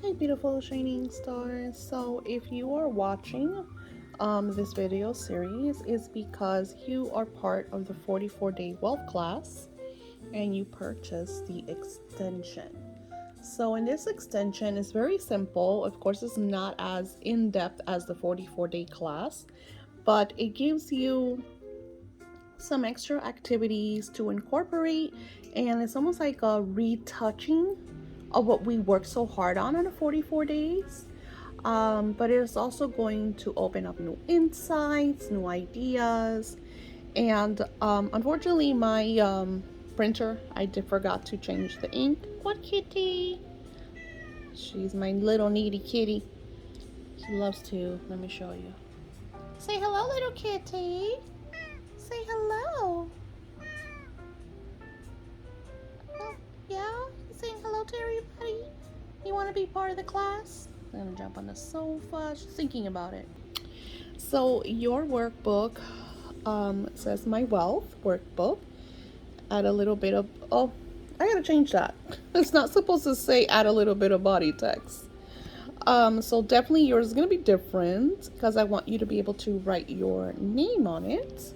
Hi, beautiful shining stars. So, if you are watching this video series, is because you are part of the 44-day wealth class and you purchased the extension. So, in this extension, it's very simple. Of course, it's not as in depth as the 44-day class, but it gives you some extra activities to incorporate, and it's almost like a retouching of what we worked so hard on in the 44 days. But it's also going to open up new insights, new ideas, and unfortunately, my printer, I did forgot to change the ink. What kitty? She's my little needy kitty. She loves to. Let me show you. Say hello, little kitty. Say hello. Oh, yeah? You saying hello to everybody? You want to be part of the class? I'm gonna jump on the sofa. She's thinking about it. So your workbook says my wealth workbook. Add a little bit of I gotta change that. It's not supposed to say add a little bit of body text. So definitely yours is gonna be different because I want you to be able to write your name on it.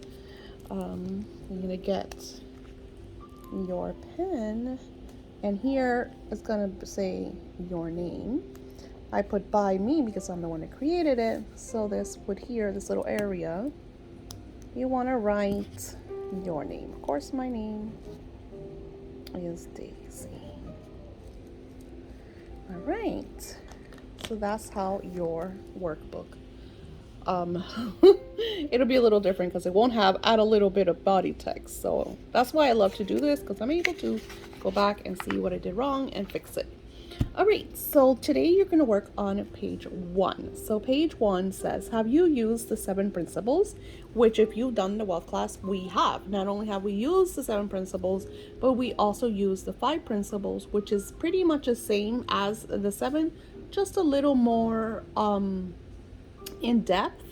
You're gonna get your pen, and here it's gonna say your name. I put by me because I'm the one that created it. So this would here, this little area, you want to write your name. Of course, my name is Daisy. All right. So that's how your workbook. Um, it'll be a little different because it won't have add a little bit of body text. So that's why I love to do this, because I'm able to go back and see what I did wrong and fix it. All right, so today you're going to work on page 1. So page 1 says, have you used the 7 principles? Which, if you've done the wealth class, we have. Not only have we used the 7 principles, but we also use the 5 principles, which is pretty much the same as the 7, just a little more in depth.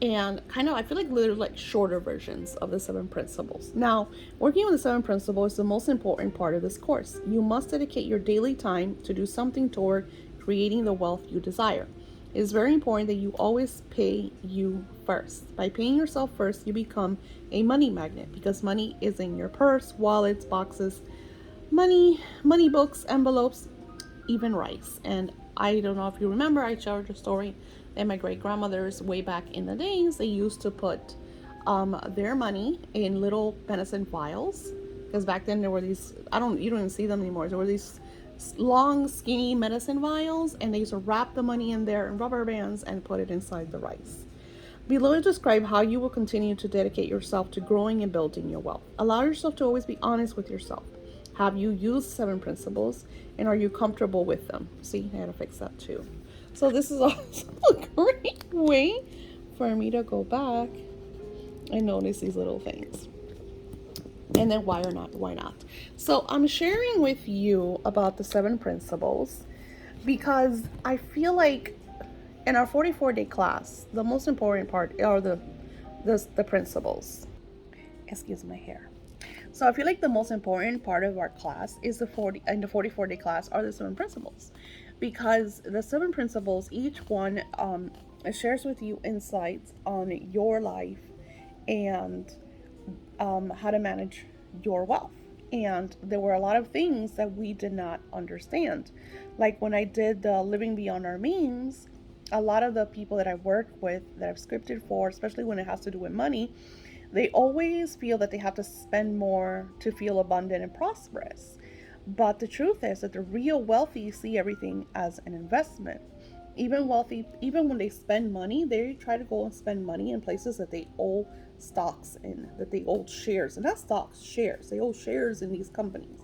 And kind of, I feel like little like shorter versions of the 7 principles. Now, working with the 7 principles is the most important part of this course. You must dedicate your daily time to do something toward creating the wealth you desire. It is very important that you always pay you first. By paying yourself first, you become a money magnet, because money is in your purse, wallets, boxes, money books, envelopes, even rice. And I don't know if you remember, I shared a story that my great grandmothers, way back in the days, they used to put their money in little medicine vials, because back then there were these, you don't even see them anymore. There were these long, skinny medicine vials, and they used to wrap the money in there in rubber bands and put it inside the rice. Below is describe how you will continue to dedicate yourself to growing and building your wealth. Allow yourself to always be honest with yourself. Have you used 7 principles, and are you comfortable with them? See, I had to fix that too. So this is also a great way for me to go back and notice these little things. And then why or not, why not? So I'm sharing with you about the 7 principles because I feel like in our 44-day class, the most important part are the principles. Excuse my hair. So I feel like the most important part of our class is the 44-day class are the 7 principles, because the 7 principles, each one shares with you insights on your life and how to manage your wealth. And there were a lot of things that we did not understand. Like when I did the Living Beyond Our Means, a lot of the people that I work with, that I've scripted for, especially when it has to do with money, they always feel that they have to spend more to feel abundant and prosperous. But the truth is that the real wealthy see everything as an investment. Even wealthy, even when they spend money, they try to go and spend money in places that they owe stocks in, that they owe shares, and not stocks, shares. They owe shares in these companies.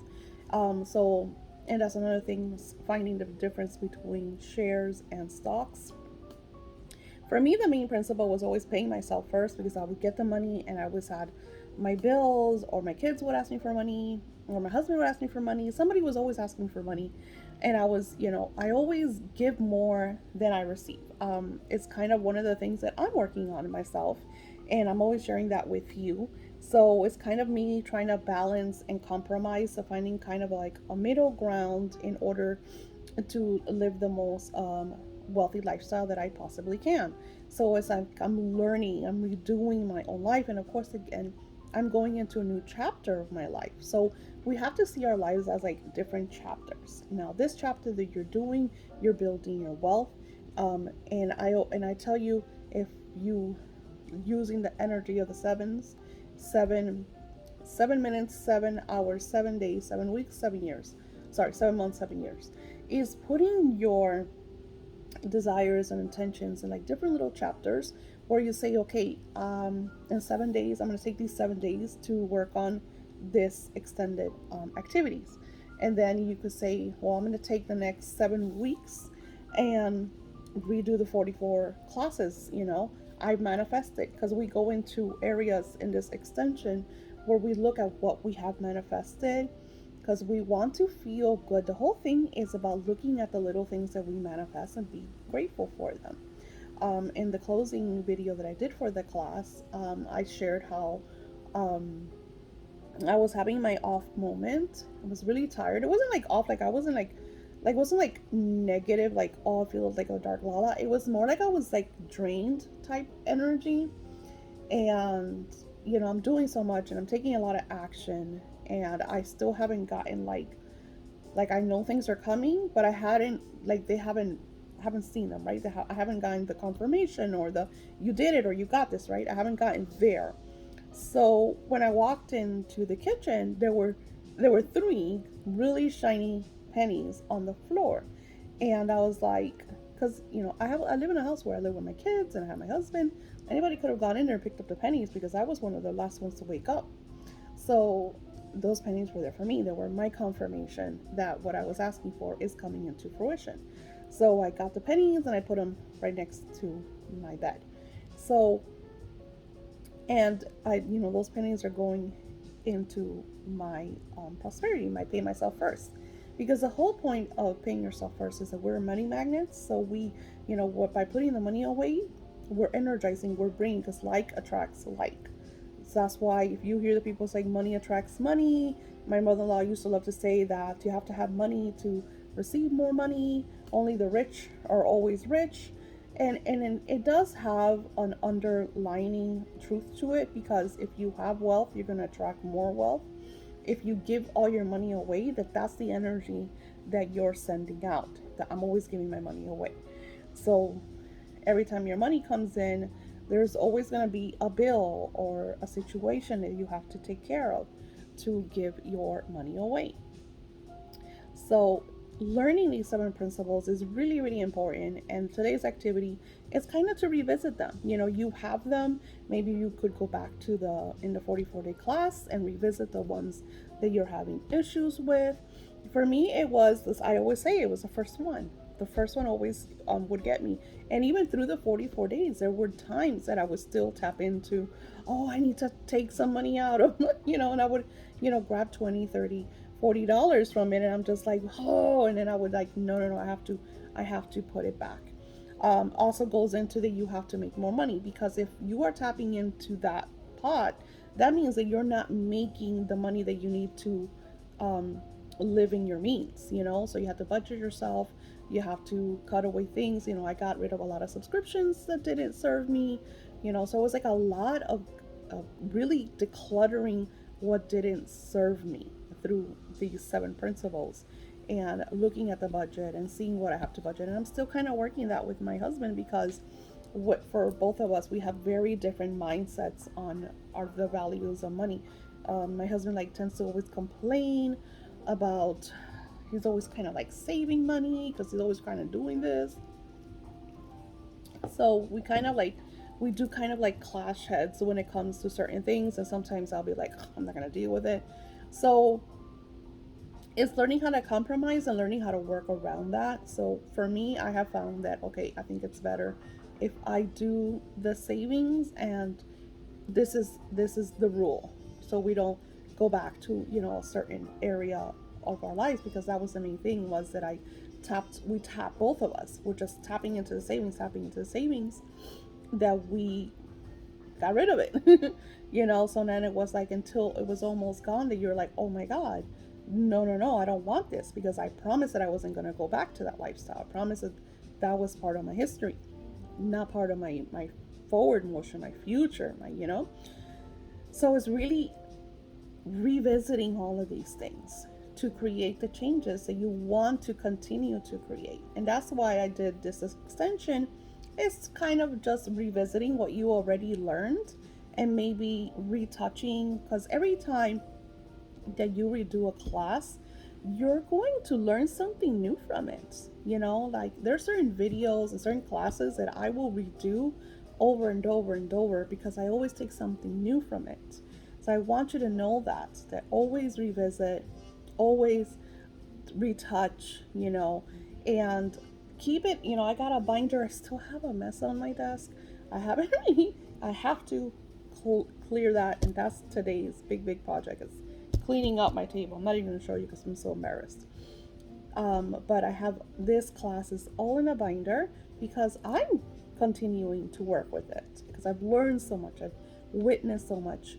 So, and that's another thing, finding the difference between shares and stocks. For me, the main principle was always paying myself first, because I would get the money and I always had my bills, or my kids would ask me for money, or my husband would ask me for money. Somebody was always asking for money. And I was, I always give more than I receive. It's kind of one of the things that I'm working on in myself. And I'm always sharing that with you, So it's kind of me trying to balance and compromise, so finding kind of like a middle ground in order to live the most wealthy lifestyle that I possibly can. So as I'm learning, I'm redoing my own life, and of course, again, I'm going into a new chapter of my life. So we have to see our lives as like different chapters. Now, this chapter that you're doing, you're building your wealth, and I tell you, if you using the energy of the sevens, seven 7 minutes, 7 hours, 7 days, 7 weeks, 7 years. Sorry, 7 months, 7 years. Is putting your desires and intentions in like different little chapters where you say, okay, in 7 days, I'm going to take these 7 days to work on this extended activities. And then you could say, well, I'm going to take the next 7 weeks and redo the 44 classes. I manifest it, because we go into areas in this extension where we look at what we have manifested, because we want to feel good. The whole thing is about looking at the little things that we manifest and be grateful for them. In the closing video that I did for the class, I shared how I was having my off moment. I was really tired. It wasn't like off, like I wasn't like wasn't like negative, like, oh, I feel like a dark lala. It was more like I was like drained type energy. And I'm doing so much and I'm taking a lot of action, and I still haven't gotten like I know things are coming, but I hadn't, like, they haven't seen them, right? I haven't gotten the confirmation, or the you did it, or you got this, right? I haven't gotten there. So when I walked into the kitchen, there were three really shiny pennies on the floor, and I was like, because I live in a house where I live with my kids and I have my husband. Anybody could have gone in there and picked up the pennies, because I was one of the last ones to wake up. So those pennies were there for me. They were my confirmation that what I was asking for is coming into fruition. So I got the pennies and I put them right next to my bed. So, and those pennies are going into my prosperity, my pay myself first. Because the whole point of paying yourself first is that we're money magnets. So what, by putting the money away, we're energizing, we're bringing, because like attracts like. So that's why if you hear the people saying money attracts money, my mother-in-law used to love to say that you have to have money to receive more money. Only the rich are always rich. And it does have an underlining truth to it, because if you have wealth, you're going to attract more wealth. If you give all your money away, that's the energy that you're sending out, that I'm always giving my money away. So every time your money comes in, there's always going to be a bill or a situation that you have to take care of to give your money away. So learning these 7 principles is really, really important. And today's activity is kind of to revisit them. You have them. Maybe you could go back to in the 44-day class and revisit the ones that you're having issues with. For me, it was this, I always say it was the first one. The first one always would get me. And even through the 44 days, there were times that I would still tap into, oh, I need to take some money out of, and I would, grab 20, 30, $40 from it, and I'm just like, oh, and then I would like, no, I have to put it back. Also goes into that you have to make more money, because if you are tapping into that pot, that means that you're not making the money that you need to live in your means. So you have to budget yourself. You have to cut away things. I got rid of a lot of subscriptions that didn't serve me. So it was like a lot of really decluttering what didn't serve me through these 7 principles, and looking at the budget and seeing what I have to budget. And I'm still kind of working that with my husband, because for both of us, we have very different mindsets on the values of money. My husband tends to always complain about, he's always kind of like saving money, because he's always kind of doing this. So we do kind of like clash heads when it comes to certain things, and sometimes I'll be like, I'm not gonna deal with it. So it's learning how to compromise and learning how to work around that. So for me, I have found that, okay, I think it's better if I do the savings, and this is the rule, so we don't go back to a certain area of our lives, because that was the main thing, was that we tapped, both of us, we're just tapping into the savings, that we got rid of it. You know, so then it was like until it was almost gone that you're like, oh my God, no, no, no, I don't want this, because I promised that I wasn't going to go back to that lifestyle. I promised that that was part of my history, not part of my forward motion, my future, my, you know. So it's really revisiting all of these things to create the changes that you want to continue to create. And that's why I did this extension. It's kind of just revisiting what you already learned and maybe retouching, because every time that you redo a class, you're going to learn something new from it. You know, like there's certain videos and certain classes that I will redo over and over and over because I always take something new from it. So I want you to know that always revisit, always retouch, you know, and keep it, you know, I got a binder. I still have a mess on my desk. I haven't really, I have to clear that, and that's today's big project, is cleaning up my table. I'm not even going to show you because I'm so embarrassed. But I have this class is all in a binder because I'm continuing to work with it because I've learned so much. I've witnessed so much.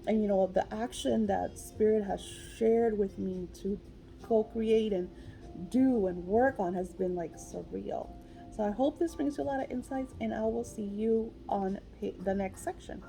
And you know, the action that Spirit has shared with me to co-create and do and work on has been like surreal. So I hope this brings you a lot of insights, and I will see you on the next section.